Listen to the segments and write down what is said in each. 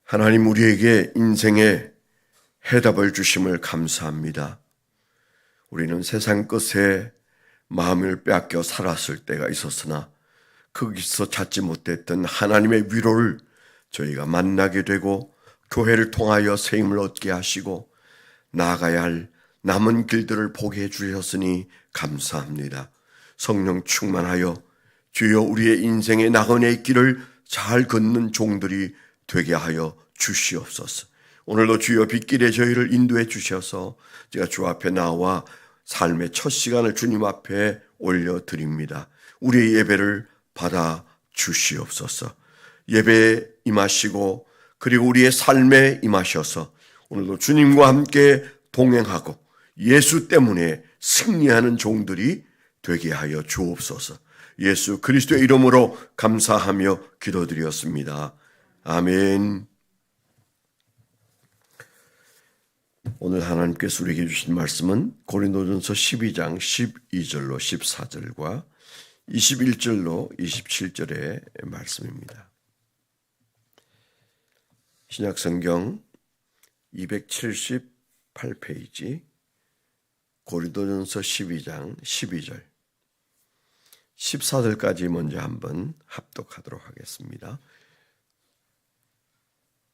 하나님 우리에게 인생의 해답을 주심을 감사합니다. 우리는 세상 것에 마음을 빼앗겨 살았을 때가 있었으나 거기서 찾지 못했던 하나님의 위로를 저희가 만나게 되고 교회를 통하여 세임을 얻게 하시고 나아가야 할 남은 길들을 보게 해주셨으니 감사합니다. 성령 충만하여 주여 우리의 인생의 나그네의 길을 잘 걷는 종들이 되게 하여 주시옵소서. 오늘도 주여 빗길에 저희를 인도해 주셔서 제가 주 앞에 나와 삶의 첫 시간을 주님 앞에 올려드립니다. 우리의 예배를 받아 주시옵소서. 예배에 임하시고 그리고 우리의 삶에 임하셔서 오늘도 주님과 함께 동행하고 예수 때문에 승리하는 종들이 되게 하여 주옵소서. 예수 그리스도의 이름으로 감사하며 기도드렸습니다. 아멘. 오늘 하나님께서 우리에게 주신 말씀은 고린도전서 12장 12절로 14절과 21절로 27절의 말씀입니다. 신약성경 278페이지 고린도전서 12장 12절 14절까지 먼저 한번 합독하도록 하겠습니다.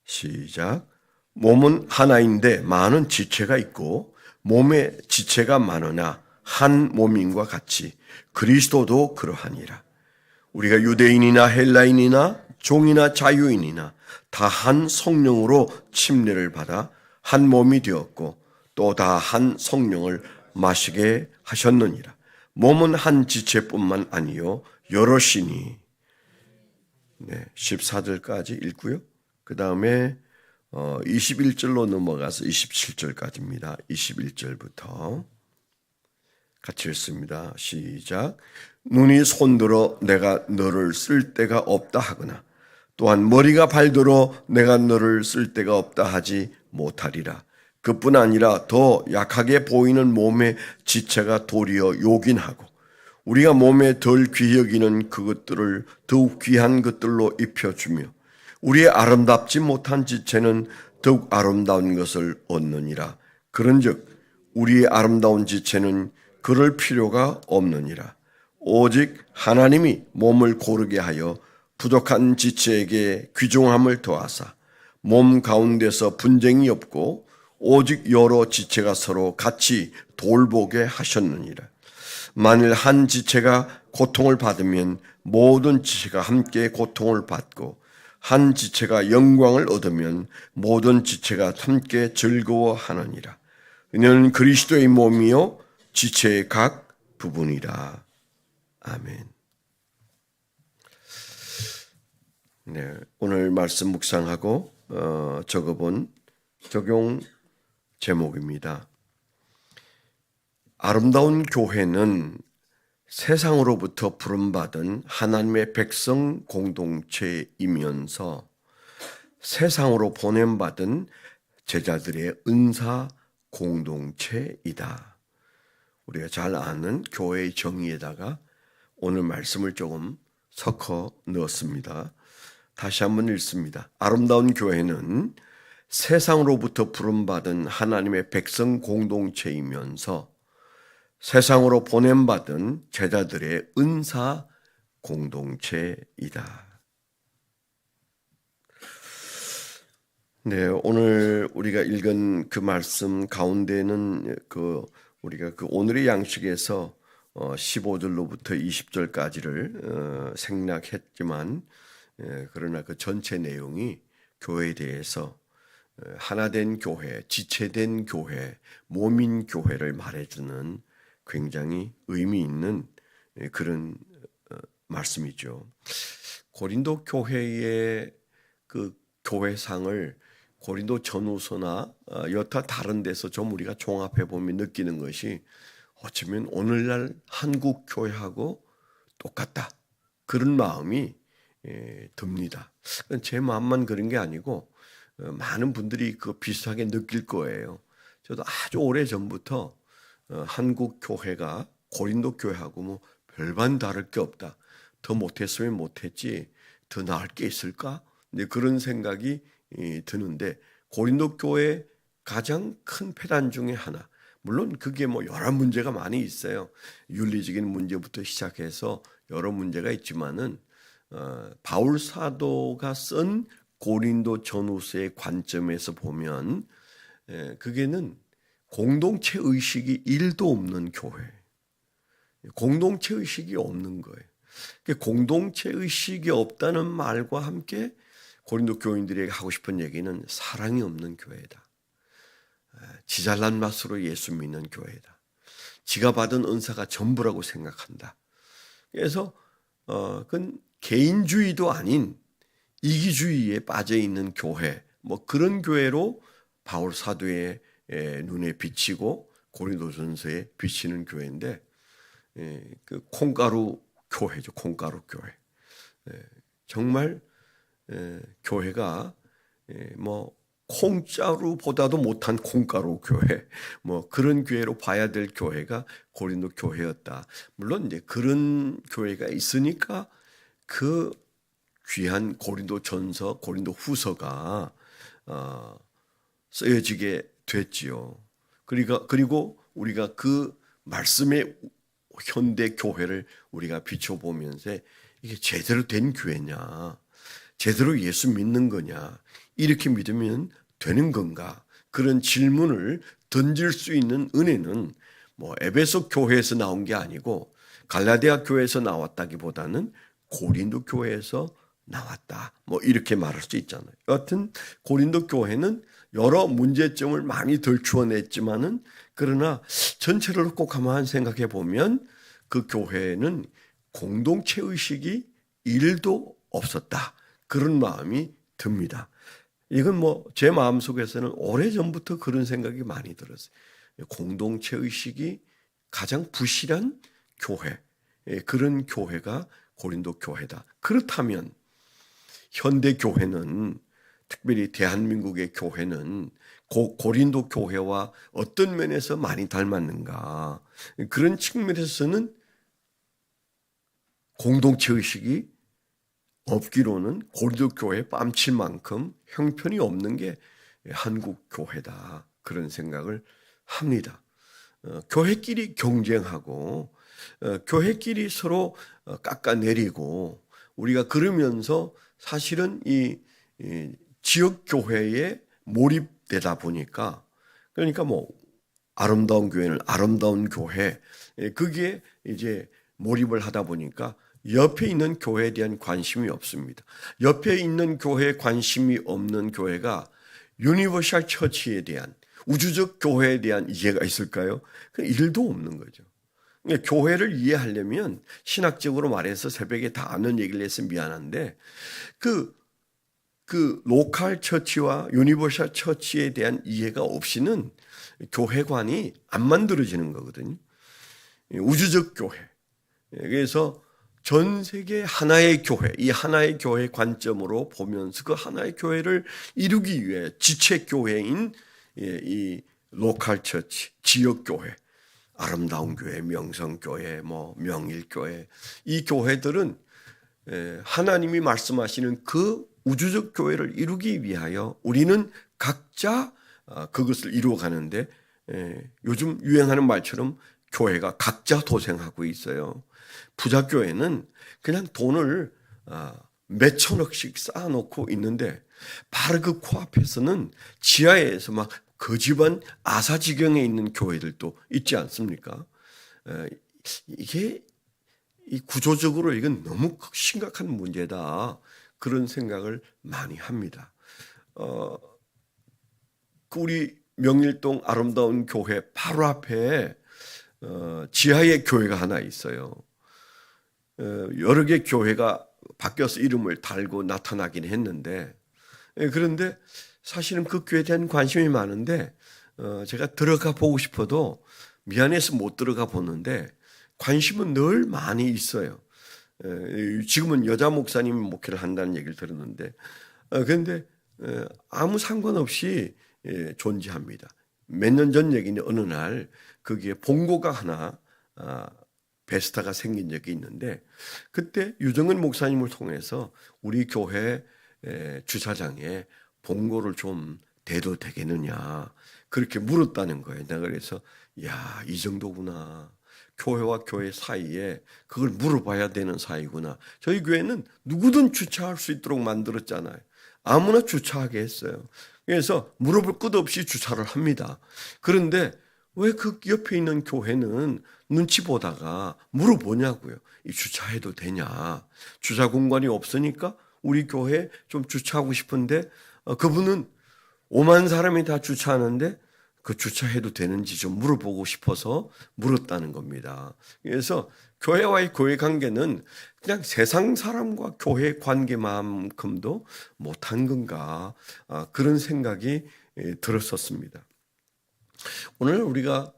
시작. 몸은 하나인데 많은 지체가 있고 몸에 지체가 많으나 한 몸인과 같이 그리스도도 그러하니라. 우리가 유대인이나 헬라인이나 종이나 자유인이나 다 한 성령으로 침례를 받아 한 몸이 되었고 또 다 한 성령을 마시게 하셨느니라. 몸은 한 지체뿐만 아니요 여럿이니. 14절까지 읽고요. 그 다음에 21절로 넘어가서 27절까지입니다. 21절부터 같이 읽습니다. 시작. 눈이 손들어 내가 너를 쓸 데가 없다 하거나 또한 머리가 발들어 내가 너를 쓸 데가 없다 하지 못하리라. 그뿐 아니라 더 약하게 보이는 몸의 지체가 도리어 요긴하고 우리가 몸에 덜 귀히 여기는 그것들을 더욱 귀한 것들로 입혀주며 우리의 아름답지 못한 지체는 더욱 아름다운 것을 얻느니라. 그런즉 우리의 아름다운 지체는 그럴 필요가 없느니라. 오직 하나님이 몸을 고르게 하여 부족한 지체에게 귀중함을 더하사 몸 가운데서 분쟁이 없고 오직 여러 지체가 서로 같이 돌보게 하셨느니라. 만일 한 지체가 고통을 받으면 모든 지체가 함께 고통을 받고 한 지체가 영광을 얻으면 모든 지체가 함께 즐거워하느니라. 이는 그리스도의 몸이요 지체의 각 부분이라. 아멘. 오늘 말씀 묵상하고 적어본 적용 제목입니다. 아름다운 교회는 세상으로부터 부름받은 하나님의 백성 공동체이면서 세상으로 보냄받은 제자들의 은사 공동체이다. 우리가 잘 아는 교회의 정의에다가 오늘 말씀을 조금 섞어 넣었습니다. 다시 한번 읽습니다. 아름다운 교회는 세상으로부터 부름받은 하나님의 백성 공동체이면서 세상으로 보냄받은 제자들의 은사 공동체이다. 오늘 우리가 읽은 그 말씀 가운데는 우리가 오늘의 양식에서 15절로부터 20절까지를 생략했지만 그러나 그 전체 내용이 교회에 대해서 하나된 교회, 지체된 교회, 몸인 교회를 말해주는 굉장히 의미 있는 그런 말씀이죠. 고린도 교회의 그 교회상을 고린도 전후서나 여타 다른 데서 좀 우리가 종합해 보면 느끼는 것이 어쩌면 오늘날 한국 교회하고 똑같다. 그런 마음이 듭니다. 제 마음만 그런 게 아니고 많은 분들이 그거 비슷하게 느낄 거예요. 저도 아주 오래 전부터 한국 교회가 고린도 교회하고 뭐 별반 다를 게 없다. 더 못했으면 못했지 더 나을 게 있을까? 그런 생각이 드는데 고린도 교회 가장 큰 폐단 중에 하나, 물론 그게 뭐 여러 문제가 많이 있어요. 윤리적인 문제부터 시작해서 여러 문제가 있지만은 바울 사도가 쓴 고린도 전후서의 관점에서 보면 그게는 공동체 의식이 1도 없는 교회, 공동체 의식이 없는 거예요. 공동체 의식이 없다는 말과 함께 고린도 교인들에게 하고 싶은 얘기는 사랑이 없는 교회다. 지 잘난 맛으로 예수 믿는 교회다. 지가 받은 은사가 전부라고 생각한다. 그래서 그건 개인주의도 아닌 이기주의에 빠져 있는 교회, 뭐 그런 교회로 바울 사도의 눈에 비치고 고린도전서에 비치는 교회인데, 그 콩가루 교회죠. 콩가루 교회. 정말 교회가 뭐 콩자루보다도 못한 콩가루 교회, 뭐 그런 교회로 봐야 될 교회가 고린도 교회였다. 물론 이제 그런 교회가 있으니까 그 귀한 고린도 전서, 고린도 후서가 쓰여지게 됐지요. 그리고 우리가 그 말씀의 현대 교회를 우리가 비춰보면서 이게 제대로 된 교회냐, 제대로 예수 믿는 거냐, 이렇게 믿으면 되는 건가, 그런 질문을 던질 수 있는 은혜는 뭐 에베소 교회에서 나온 게 아니고 갈라디아 교회에서 나왔다기보다는 고린도 교회에서 나왔다, 뭐 이렇게 말할 수 있잖아요. 여하튼 고린도 교회는 여러 문제점을 많이 덜추어냈지만은, 그러나 전체를 놓고 가만히 생각해 보면 그 교회는 공동체 의식이 1도 없었다, 그런 마음이 듭니다. 이건 뭐 제 마음속에서는 오래전부터 그런 생각이 많이 들었어요. 공동체 의식이 가장 부실한 교회, 그런 교회가 고린도 교회다. 그렇다면 현대 교회는, 특별히 대한민국의 교회는 고린도 교회와 어떤 면에서 많이 닮았는가, 그런 측면에서는 공동체 의식이 없기로는 고린도 교회에 뺨칠 만큼 형편이 없는 게 한국 교회다, 그런 생각을 합니다. 교회끼리 경쟁하고 교회끼리 서로 깎아내리고, 우리가 그러면서 사실은 이 지역 교회에 몰입되다 보니까, 그러니까 뭐 아름다운 교회는 아름다운 교회, 그게 이제 몰입을 하다 보니까 옆에 있는 교회에 대한 관심이 없습니다. 옆에 있는 교회에 관심이 없는 교회가 유니버셜 처치에 대한, 우주적 교회에 대한 이해가 있을까요? 그 일도 없는 거죠. 그러니까 교회를 이해하려면 신학적으로 말해서 새벽에 다 아는 얘기를 해서 미안한데, 그 로컬 처치와 유니버셜 처치에 대한 이해가 없이는 교회관이 안 만들어지는 거거든요. 우주적 교회. 그래서 전 세계 하나의 교회, 이 하나의 교회 관점으로 보면서 그 하나의 교회를 이루기 위해 지체 교회인 이 로컬 처치, 지역 교회, 아름다운 교회, 명성교회, 뭐 명일교회, 이 교회들은 하나님이 말씀하시는 그 우주적 교회를 이루기 위하여 우리는 각자 그것을 이루어가는데, 요즘 유행하는 말처럼 교회가 각자 도생하고 있어요. 부자 교회는 그냥 돈을 몇 천억씩 쌓아놓고 있는데, 바로 그 코앞에서는 지하에서 막 그 집안 아사지경에 있는 교회들도 있지 않습니까? 이게 이 구조적으로 이건 너무 심각한 문제다, 그런 생각을 많이 합니다. 우리 명일동 아름다운 교회 바로 앞에 지하에 교회가 하나 있어요. 여러 개 교회가 바뀌어서 이름을 달고 나타나긴 했는데, 그런데 사실은 그 교회에 대한 관심이 많은데 제가 들어가 보고 싶어도 미안해서 못 들어가 보는데 관심은 늘 많이 있어요. 지금은 여자 목사님이 목회를 한다는 얘기를 들었는데, 그런데 아무 상관없이 존재합니다. 몇 년 전 얘기는 어느 날 거기에 본고가 하나 베스타가 생긴 적이 있는데, 그때 유정은 목사님을 통해서 우리 교회 주차장에 봉고를 좀 대도 되겠느냐 그렇게 물었다는 거예요. 내가 그래서 야, 이 정도구나. 교회와 교회 사이에 그걸 물어봐야 되는 사이구나. 저희 교회는 누구든 주차할 수 있도록 만들었잖아요. 아무나 주차하게 했어요. 그래서 물어볼 것 없이 주차를 합니다. 그런데 왜 그 옆에 있는 교회는 눈치 보다가 물어보냐고요. 이 주차해도 되냐. 주차 공간이 없으니까 우리 교회에 좀 주차하고 싶은데 그분은 5만 사람이 다 주차하는데 그 주차해도 되는지 좀 물어보고 싶어서 물었다는 겁니다. 그래서 교회와의 교회 관계는 그냥 세상 사람과 교회 관계만큼도 못한 건가 그런 생각이 들었었습니다. 오늘 우리가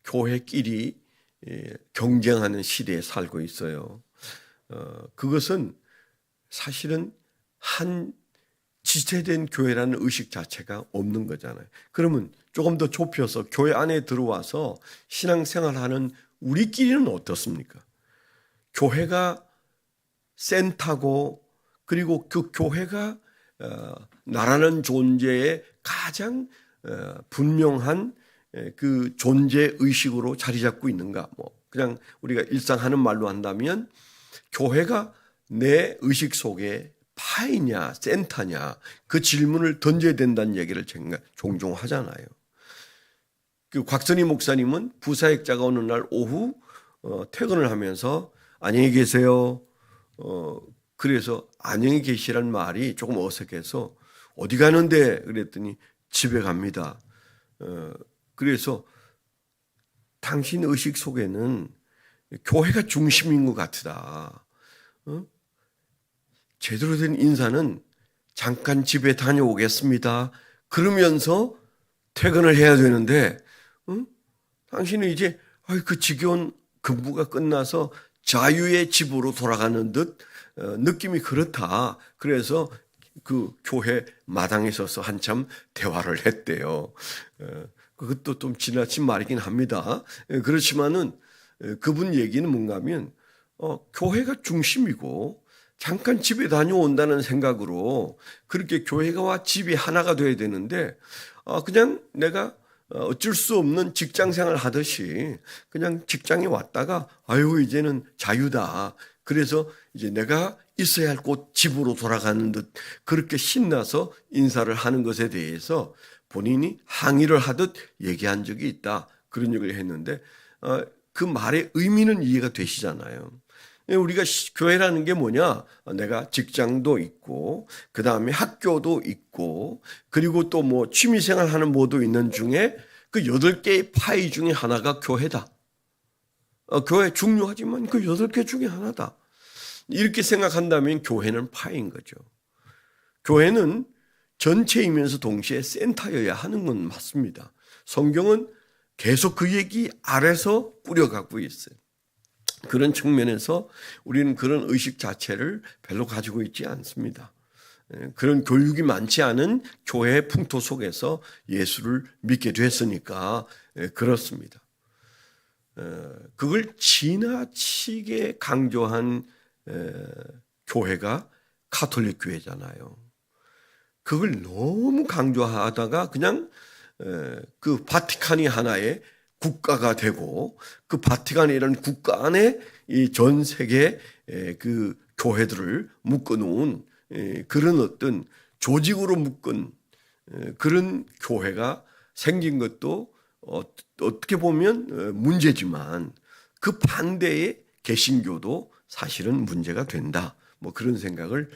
교회끼리 경쟁하는 시대에 살고 있어요. 그것은 사실은 한 지체된 교회라는 의식 자체가 없는 거잖아요. 그러면 조금 더 좁혀서 교회 안에 들어와서 신앙생활하는 우리끼리는 어떻습니까? 교회가 센터고 그리고 그 교회가 나라는 존재의 가장 분명한 그 존재 의식으로 자리 잡고 있는가? 뭐 그냥 우리가 일상 하는 말로 한다면 교회가 내 의식 속에 파이냐 센터냐 그 질문을 던져야 된다는 얘기를 제가 종종 하잖아요. 그 곽선희 목사님은 부사역자가 어느 날 오후 퇴근을 하면서 안녕히 계세요. 그래서 안녕히 계시란 말이 조금 어색해서 어디 가는데 그랬더니 집에 갑니다. 그래서 당신 의식 속에는 교회가 중심인 것 같다. 제대로 된 인사는 잠깐 집에 다녀오겠습니다. 그러면서 퇴근을 해야 되는데 당신은 이제 그 지겨운 근무가 끝나서 자유의 집으로 돌아가는 듯 느낌이 그렇다. 그래서 그 교회 마당에 서서 한참 대화를 했대요. 그것도 좀 지나친 말이긴 합니다. 그렇지만은 그분 얘기는 뭔가 하면 교회가 중심이고 잠깐 집에 다녀온다는 생각으로 그렇게 교회와 집이 하나가 돼야 되는데 그냥 내가 어쩔 수 없는 직장 생활 하듯이 그냥 직장에 왔다가 아유 이제는 자유다. 그래서 이제 내가 있어야 할 곳 집으로 돌아가는 듯 그렇게 신나서 인사를 하는 것에 대해서 본인이 항의를 하듯 얘기한 적이 있다. 그런 얘기를 했는데 그 말의 의미는 이해가 되시잖아요. 우리가 교회라는 게 뭐냐? 내가 직장도 있고 그 다음에 학교도 있고 그리고 또 뭐 취미생활 하는 모두 있는 중에 그 8개의 파이 중에 하나가 교회다. 교회 중요하지만 그 8개 중에 하나다. 이렇게 생각한다면 교회는 파인 거죠. 교회는 전체이면서 동시에 센터여야 하는 건 맞습니다. 성경은 계속 그 얘기 아래서 꾸려가고 있어요. 그런 측면에서 우리는 그런 의식 자체를 별로 가지고 있지 않습니다. 그런 교육이 많지 않은 교회의 풍토 속에서 예수를 믿게 됐으니까 그렇습니다. 그걸 지나치게 강조한 교회가 가톨릭 교회잖아요. 그걸 너무 강조하다가 그냥 그 바티칸이 하나의 국가가 되고 그 바티칸이라는 국가 안에 이 전 세계 그 교회들을 묶어놓은 그런 어떤 조직으로 묶은 그런 교회가 생긴 것도 어떻게 보면 문제지만 그 반대의 개신교도 사실은 문제가 된다. 뭐 그런 생각을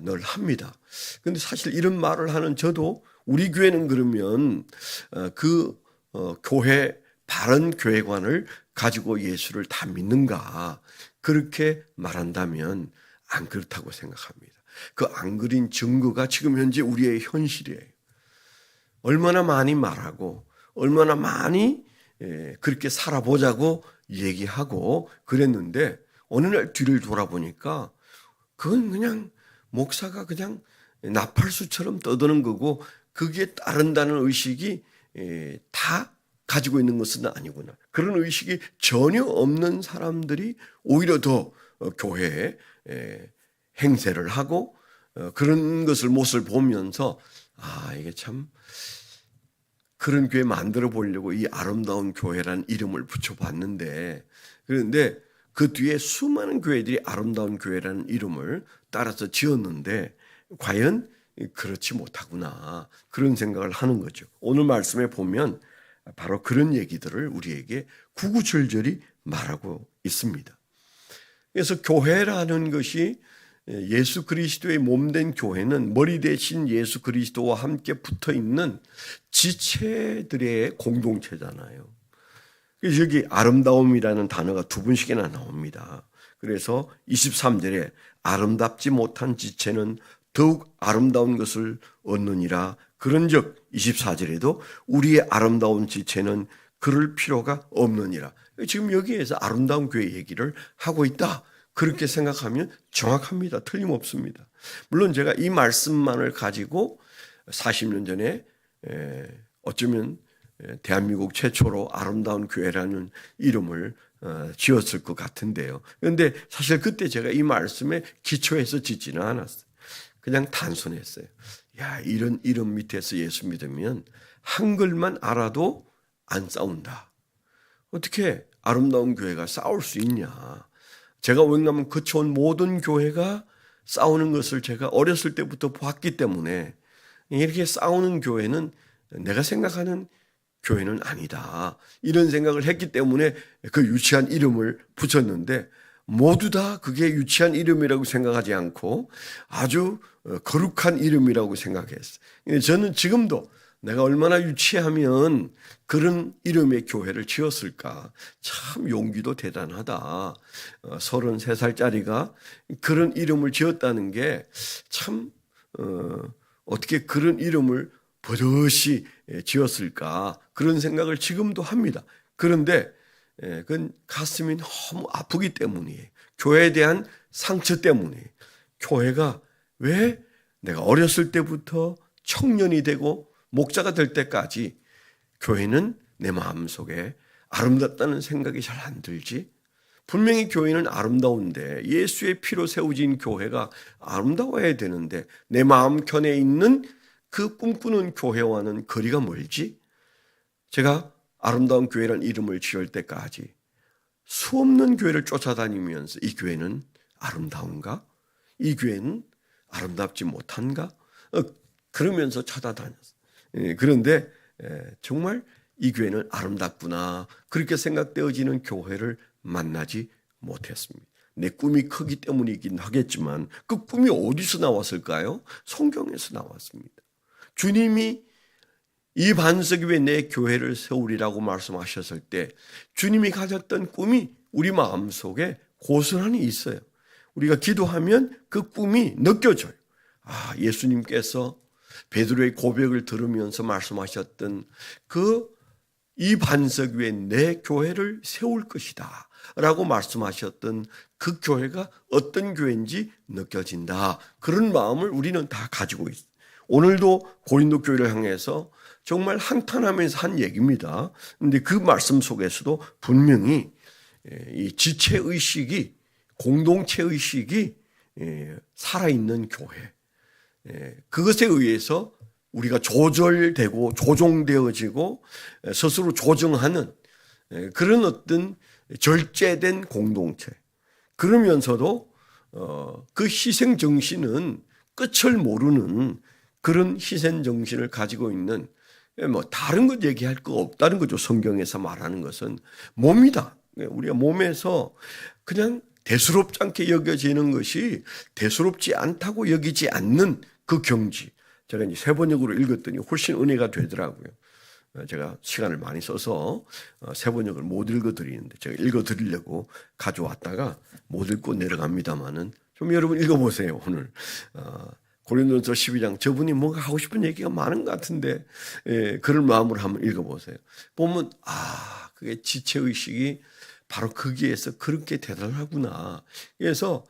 늘 합니다. 그런데 사실 이런 말을 하는 저도 우리 교회는 그러면 그 교회 바른 교회관을 가지고 예수를 다 믿는가 그렇게 말한다면 안 그렇다고 생각합니다. 그 안 그린 증거가 지금 현재 우리의 현실이에요. 얼마나 많이 말하고 얼마나 많이 그렇게 살아보자고 얘기하고 그랬는데 어느 날 뒤를 돌아보니까 그건 그냥 목사가 그냥 나팔수처럼 떠드는 거고 그게 따른다는 의식이 다 가지고 있는 것은 아니구나. 그런 의식이 전혀 없는 사람들이 오히려 더 교회에 행세를 하고 그런 모습을 보면서 이게 참 그런 교회 만들어 보려고 이 아름다운 교회라는 이름을 붙여봤는데, 그런데 그 뒤에 수많은 교회들이 아름다운 교회라는 이름을 따라서 지었는데 과연 그렇지 못하구나, 그런 생각을 하는 거죠. 오늘 말씀에 보면 바로 그런 얘기들을 우리에게 구구절절히 말하고 있습니다. 그래서 교회라는 것이, 예수 그리스도의 몸된 교회는 머리 대신 예수 그리스도와 함께 붙어 있는 지체들의 공동체잖아요. 그래서 여기 아름다움이라는 단어가 두 번씩이나 나옵니다. 그래서 23절에 아름답지 못한 지체는 더욱 아름다운 것을 얻느니라. 그런즉 24절에도 우리의 아름다운 지체는 그럴 필요가 없느니라. 지금 여기에서 아름다운 교회 얘기를 하고 있다, 그렇게 생각하면 정확합니다. 틀림없습니다. 물론 제가 이 말씀만을 가지고 40년 전에 어쩌면 대한민국 최초로 아름다운 교회라는 이름을 지었을 것 같은데요. 그런데 사실 그때 제가 이 말씀에 기초해서 짓지는 않았어요. 그냥 단순했어요. 이런 이름 밑에서 예수 믿으면 한글만 알아도 안 싸운다. 어떻게 아름다운 교회가 싸울 수 있냐. 제가 왜냐하면 거쳐온 모든 교회가 싸우는 것을 제가 어렸을 때부터 봤기 때문에 이렇게 싸우는 교회는 내가 생각하는 교회는 아니다, 이런 생각을 했기 때문에 그 유치한 이름을 붙였는데, 모두 다 그게 유치한 이름이라고 생각하지 않고 아주 거룩한 이름이라고 생각했어요. 저는 지금도 내가 얼마나 유치하면 그런 이름의 교회를 지었을까. 참 용기도 대단하다. 33살짜리가 그런 이름을 지었다는 게 참 어떻게 그런 이름을 버젓이 지었을까, 그런 생각을 지금도 합니다. 그런데 그건 가슴이 너무 아프기 때문이에요. 교회에 대한 상처 때문에. 교회가 왜 내가 어렸을 때부터 청년이 되고 목자가 될 때까지 교회는 내 마음속에 아름답다는 생각이 잘 안 들지? 분명히 교회는 아름다운데, 예수의 피로 세워진 교회가 아름다워야 되는데 내 마음 켠에 있는 그 꿈꾸는 교회와는 거리가 멀지? 제가 아름다운 교회라는 이름을 지을 때까지 수없는 교회를 쫓아다니면서 이 교회는 아름다운가? 이 교회는 아름답지 못한가? 그러면서 찾아다녔어요. 그런데 정말 이 교회는 아름답구나, 그렇게 생각되어지는 교회를 만나지 못했습니다. 내 꿈이 크기 때문이긴 하겠지만 그 꿈이 어디서 나왔을까요? 성경에서 나왔습니다. 주님이 이 반석 위에 내 교회를 세우리라고 말씀하셨을 때 주님이 가졌던 꿈이 우리 마음속에 고스란히 있어요. 우리가 기도하면 그 꿈이 느껴져요. 예수님께서 베드로의 고백을 들으면서 말씀하셨던 이 반석 위에 내 교회를 세울 것이다 라고 말씀하셨던 그 교회가 어떤 교회인지 느껴진다. 그런 마음을 우리는 다 가지고 있어요. 오늘도 고린도 교회를 향해서 정말 한탄하면서 한 얘기입니다. 그런데 그 말씀 속에서도 분명히 이 지체의식이, 공동체의식이 살아있는 교회, 그것에 의해서 우리가 조절되고 조종되어지고 스스로 조정하는 그런 어떤 절제된 공동체, 그러면서도 그 희생정신은 끝을 모르는 그런 희생정신을 가지고 있는, 다른 것 얘기할 거 없다는 거죠. 성경에서 말하는 것은 몸이다. 우리가 몸에서 그냥 대수롭지 않게 여겨지는 것이 대수롭지 않다고 여기지 않는 그 경지. 제가 이제 세번역으로 읽었더니 훨씬 은혜가 되더라고요. 제가 시간을 많이 써서 세번역을 못 읽어드리는데 제가 읽어드리려고 가져왔다가 못 읽고 내려갑니다만은 좀 여러분 읽어보세요. 오늘 고린도전서 12장, 저분이 뭔가 하고 싶은 얘기가 많은 것 같은데 그런 마음으로 한번 읽어보세요. 보면 그게 지체의식이 바로 거기에서 그렇게 대단하구나. 그래서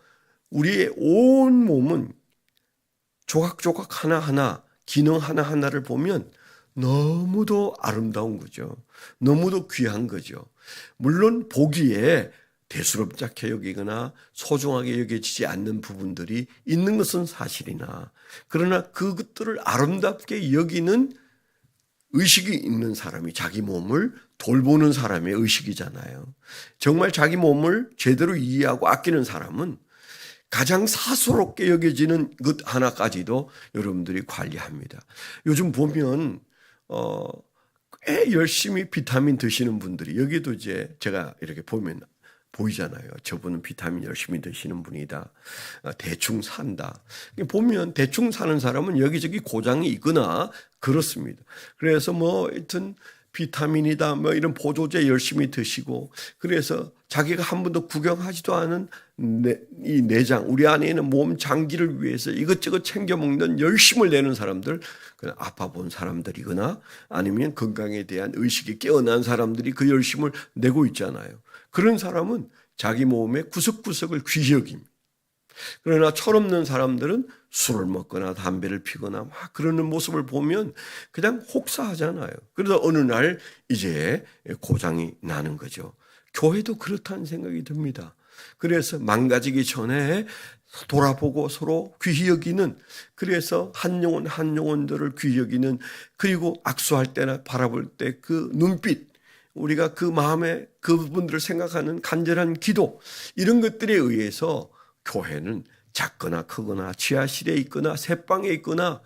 우리의 온 몸은 조각조각 하나하나, 기능 하나하나를 보면 너무도 아름다운 거죠. 너무도 귀한 거죠. 물론 보기에 대수롭지 않게 여기거나 소중하게 여겨지지 않는 부분들이 있는 것은 사실이나, 그러나 그것들을 아름답게 여기는 의식이 있는 사람이 자기 몸을 돌보는 사람의 의식이잖아요. 정말 자기 몸을 제대로 이해하고 아끼는 사람은 가장 사소롭게 여겨지는 것 하나까지도 여러분들이 관리합니다. 요즘 보면 꽤 열심히 비타민 드시는 분들이, 여기도 이제 제가 이렇게 보면 보이잖아요. 저분은 비타민 열심히 드시는 분이다. 대충 산다. 보면 대충 사는 사람은 여기저기 고장이 있거나 그렇습니다. 그래서 하여튼 비타민이다 이런 보조제 열심히 드시고, 그래서 자기가 한 번도 구경하지도 않은 이 내장, 우리 안에 있는 몸 장기를 위해서 이것저것 챙겨 먹는 열심을 내는 사람들, 그냥 아파 본 사람들이거나 아니면 건강에 대한 의식이 깨어난 사람들이 그 열심을 내고 있잖아요. 그런 사람은 자기 몸의 구석구석을 귀히 여깁니다. 그러나 철없는 사람들은 술을 먹거나 담배를 피거나 막 그러는 모습을 보면 그냥 혹사하잖아요. 그래서 어느 날 이제 고장이 나는 거죠. 교회도 그렇다는 생각이 듭니다. 그래서 망가지기 전에 돌아보고 서로 귀히 여기는, 그래서 한 영혼 한 영혼들을 귀히 여기는, 그리고 악수할 때나 바라볼 때 그 눈빛, 우리가 그 마음에 그분들을 생각하는 간절한 기도, 이런 것들에 의해서 교회는 작거나 크거나 지하실에 있거나 새방에 있거나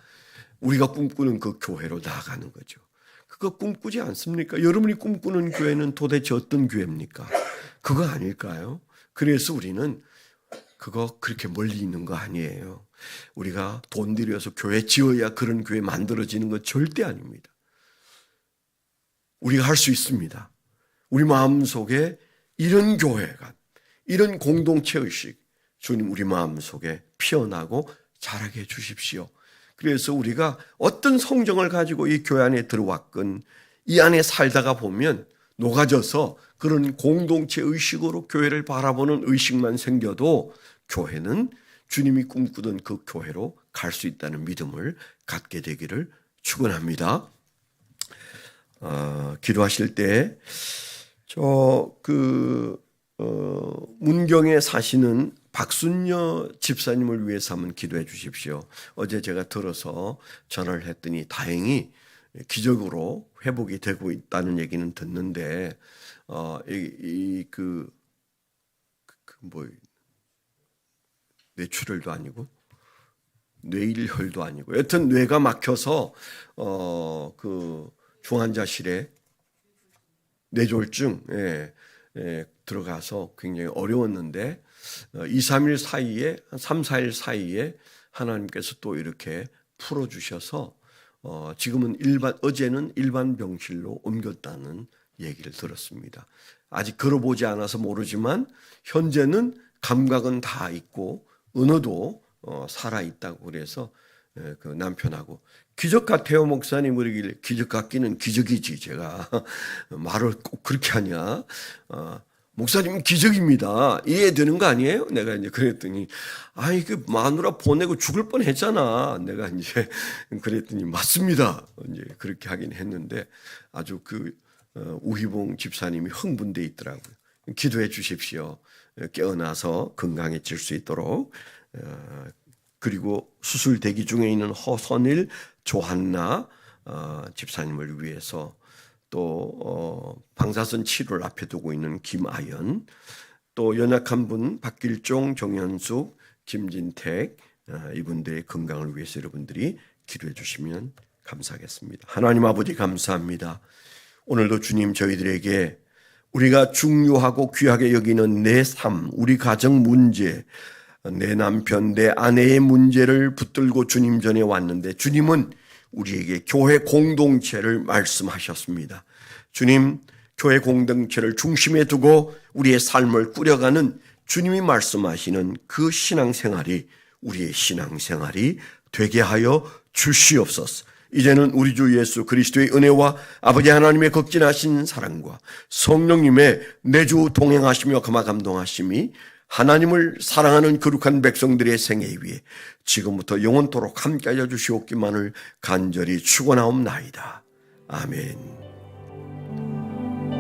우리가 꿈꾸는 그 교회로 나아가는 거죠. 그거 꿈꾸지 않습니까? 여러분이 꿈꾸는 교회는 도대체 어떤 교회입니까? 그거 아닐까요? 그래서 우리는 그거 그렇게 멀리 있는 거 아니에요. 우리가 돈 들여서 교회 지어야 그런 교회 만들어지는 거 절대 아닙니다. 우리가 할 수 있습니다. 우리 마음속에 이런 교회가, 이런 공동체 의식, 주님 우리 마음속에 피어나고 자라게 해주십시오. 그래서 우리가 어떤 성정을 가지고 이 교회 안에 들어왔건 이 안에 살다가 보면 녹아져서 그런 공동체 의식으로 교회를 바라보는 의식만 생겨도 교회는 주님이 꿈꾸던 그 교회로 갈 수 있다는 믿음을 갖게 되기를 축원합니다. 기도하실 때 문경에 사시는 박순녀 집사님을 위해서 한번 기도해 주십시오. 어제 제가 들어서 전화를 했더니 다행히 기적으로 회복이 되고 있다는 얘기는 듣는데, 뇌출혈도 아니고 뇌일혈도 아니고 여튼 뇌가 막혀서 중환자실에 뇌졸중 들어가서 굉장히 어려웠는데 2, 3일 사이에, 3, 4일 사이에 하나님께서 또 이렇게 풀어주셔서 지금은 어제는 일반 병실로 옮겼다는 얘기를 들었습니다. 아직 걸어보지 않아서 모르지만 현재는 감각은 다 있고 언어도 살아있다고 그래서 그 남편하고 기적 같아요 목사님 그러길래, 기적 같기는 기적이지, 제가 말을 꼭 그렇게 하냐, 목사님은 기적입니다, 이해되는 거 아니에요? 내가 이제 그랬더니 아이 그 마누라 보내고 죽을 뻔했잖아. 내가 이제 그랬더니 맞습니다, 이제 그렇게 하긴 했는데 아주 우희봉 집사님이 흥분돼 있더라고요. 기도해 주십시오. 깨어나서 건강해질 수 있도록. 그리고 수술 대기 중에 있는 허선일, 조한나 집사님을 위해서, 또 방사선 치료를 앞에 두고 있는 김아연, 또 연약한 분 박길종, 정현숙, 김진택, 이분들의 건강을 위해서 여러분들이 기도해 주시면 감사하겠습니다. 하나님 아버지 감사합니다. 오늘도 주님 저희들에게 우리가 중요하고 귀하게 여기는 내 삶, 우리 가정 문제, 내 남편, 내 아내의 문제를 붙들고 주님 전에 왔는데 주님은 우리에게 교회 공동체를 말씀하셨습니다. 주님, 교회 공동체를 중심에 두고 우리의 삶을 꾸려가는 주님이 말씀하시는 그 신앙생활이 우리의 신앙생활이 되게 하여 주시옵소서. 이제는 우리 주 예수 그리스도의 은혜와 아버지 하나님의 극진하신 사랑과 성령님의 내주 동행하시며 감화 감동하심이 하나님을 사랑하는 거룩한 백성들의 생애 위에 지금부터 영원토록 함께하여 주시옵기만을 간절히 축원하옵나이다. 아멘.